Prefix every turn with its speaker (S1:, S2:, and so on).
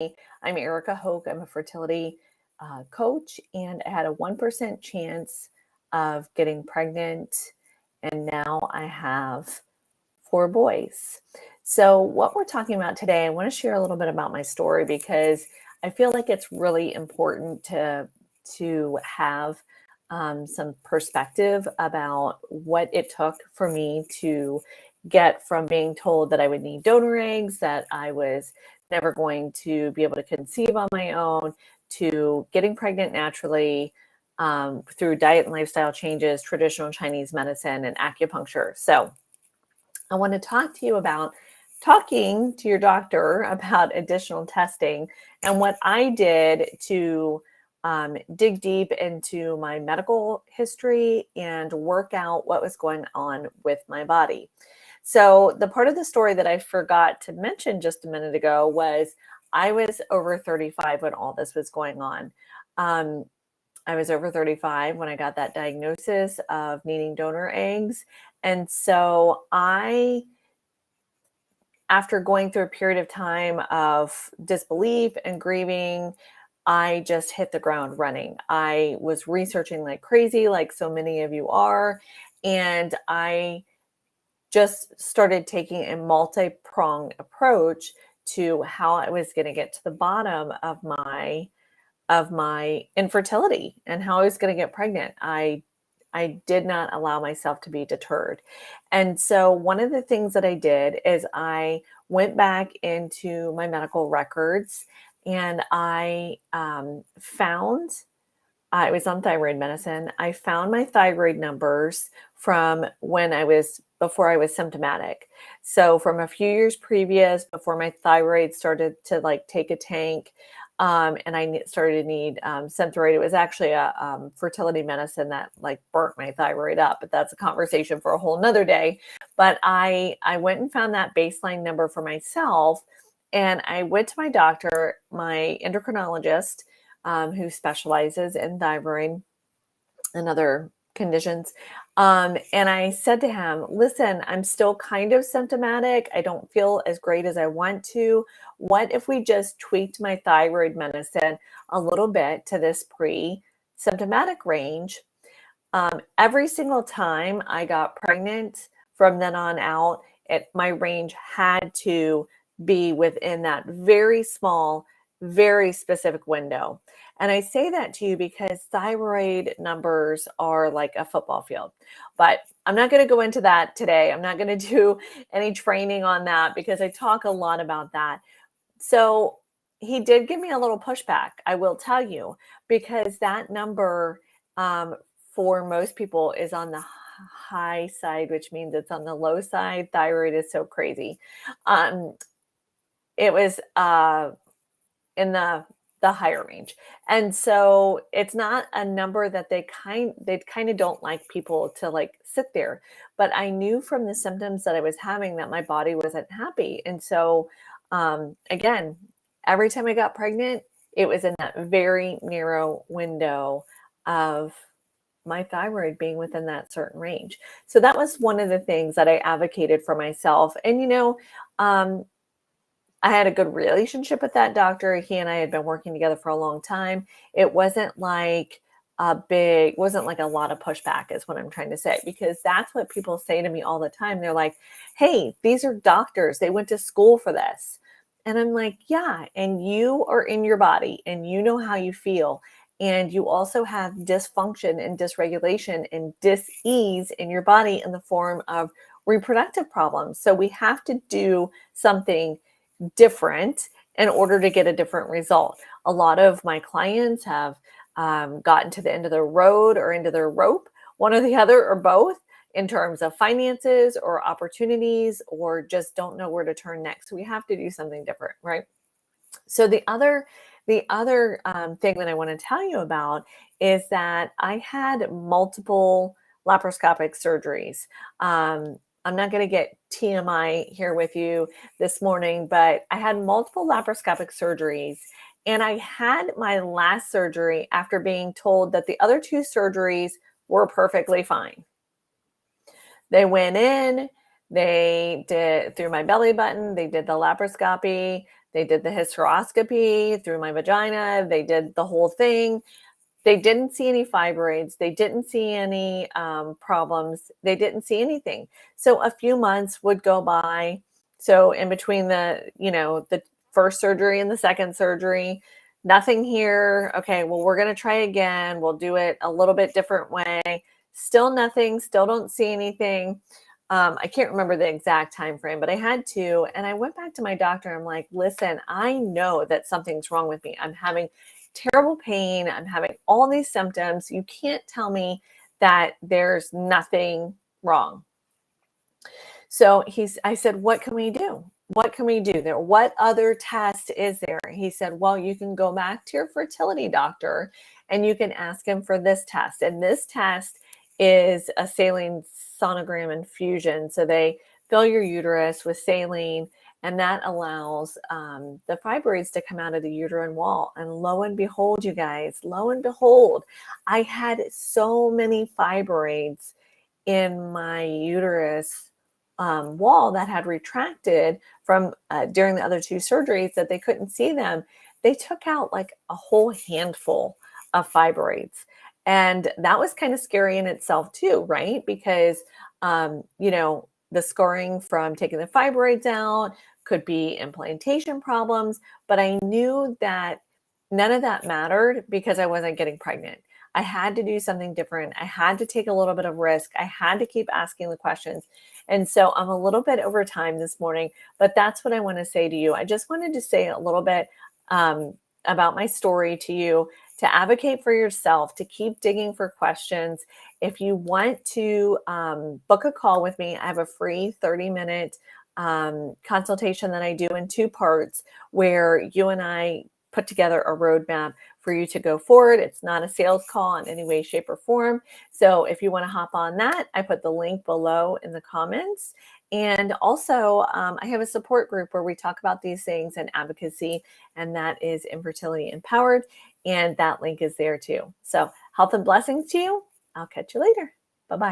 S1: I'm Erica Hoke. I'm a fertility coach, and I had a 1% chance of getting pregnant. And now I have 4 boys. So, what we're talking about today, I want to share a little bit about my story because I feel like it's really important to have some perspective about what it took for me to get from being told that I would need donor eggs, that I was never going to be able to conceive on my own, to getting pregnant naturally through diet and lifestyle changes, traditional Chinese medicine, and acupuncture. So, I want to talk to you about talking to your doctor about additional testing and what I did to dig deep into my medical history and work out what was going on with my body. So, the part of the story that I forgot to mention just a minute ago was I was over 35 when all this was going on. Um, I was over 35 when I got that diagnosis of needing donor eggs. And so after going through a period of time of disbelief and grieving, I just hit the ground running. I was researching like crazy, like so many of you are. And I just started taking a multi-pronged approach to how I was going to get to the bottom of my infertility and how I was going to get pregnant. I did not allow myself to be deterred. And so one of the things that I did is I went back into my medical records and I found I was on thyroid medicine. I found my thyroid numbers from before I was symptomatic. So from a few years previous, before my thyroid started to like take a tank, and I started to need Synthroid. It was actually a fertility medicine that like burnt my thyroid up, but that's a conversation for a whole nother day. But I went and found that baseline number for myself, and I went to my doctor, my endocrinologist, who specializes in thyroid and other conditions. And I said to him, listen, I'm still kind of symptomatic. I don't feel as great as I want to. What if we just tweaked my thyroid medicine a little bit to this pre-symptomatic range? Every single time I got pregnant from then on out, my range had to be within that very small, very specific window. And I say that to you because thyroid numbers are like a football field. But I'm not going to go into that today. I'm not going to do any training on that because I talk a lot about that. So he did give me a little pushback, I will tell you, because that number for most people is on the high side, which means it's on the low side. Thyroid is so crazy. It was in the higher range. And so it's not a number that they kind of don't like people to like sit there. But I knew from the symptoms that I was having that my body wasn't happy. And so again, every time I got pregnant, it was in that very narrow window of my thyroid being within that certain range. So that was one of the things that I advocated for myself. And I had a good relationship with that doctor. He and I had been working together for a long time. It wasn't like wasn't like a lot of pushback is what I'm trying to say, because that's what people say to me all the time. They're like, hey, these are doctors. They went to school for this. And I'm like, yeah, and you are in your body and you know how you feel. And you also have dysfunction and dysregulation and dis-ease in your body in the form of reproductive problems. So we have to do something different in order to get a different result. A lot of my clients have gotten to the end of their road or into their rope, one or the other or both, in terms of finances or opportunities, or just don't know where to turn next. So we have to do something different, right? So the other thing that I want to tell you about is that I had multiple laparoscopic surgeries. I'm not going to get TMI here with you this morning, but I had multiple laparoscopic surgeries. And I had my last surgery after being told that the other 2 surgeries were perfectly fine. They went in, they did through my belly button, they did the laparoscopy, They did the hysteroscopy through my vagina. They did the whole thing. They didn't see any fibroids. They didn't see any problems. They didn't see anything. So a few months would go by. So in between the first surgery and the second surgery, nothing here. Okay, well, we're going to try again. We'll do it a little bit different way. Still nothing. Still don't see anything. I can't remember the exact time frame, but I had to. And I went back to my doctor. I'm like, listen, I know that something's wrong with me. I'm having terrible pain. I'm having all these symptoms. You can't tell me that there's nothing wrong. So I said, what can we do? What can we do there? What other test is there? He said, well, you can go back to your fertility doctor and you can ask him for this test. And this test is a saline sonogram infusion. So they fill your uterus with saline, and that allows the fibroids to come out of the uterine wall. And lo and behold, you guys, lo and behold, I had so many fibroids in my uterus wall that had retracted from during the other two surgeries that they couldn't see them. They took out like a whole handful of fibroids. And that was kind of scary in itself too, right? Because, the scarring from taking the fibroids out could be implantation problems, but I knew that none of that mattered because I wasn't getting pregnant. I had to do something different. I had to take a little bit of risk. I had to keep asking the questions. And so I'm a little bit over time this morning, but that's what I want to say to you. I just wanted to say a little bit about my story to you, to advocate for yourself, to keep digging for questions. If you want to book a call with me, I have a free 30-minute consultation that I do in 2 parts where you and I put together a roadmap for you to go forward. It's not a sales call in any way, shape, or form. So if you want to hop on that, I put the link below in the comments. And also, I have a support group where we talk about these things and advocacy, and that is Infertility Empowered. And that link is there too. So health and blessings to you. I'll catch you later. Bye-bye.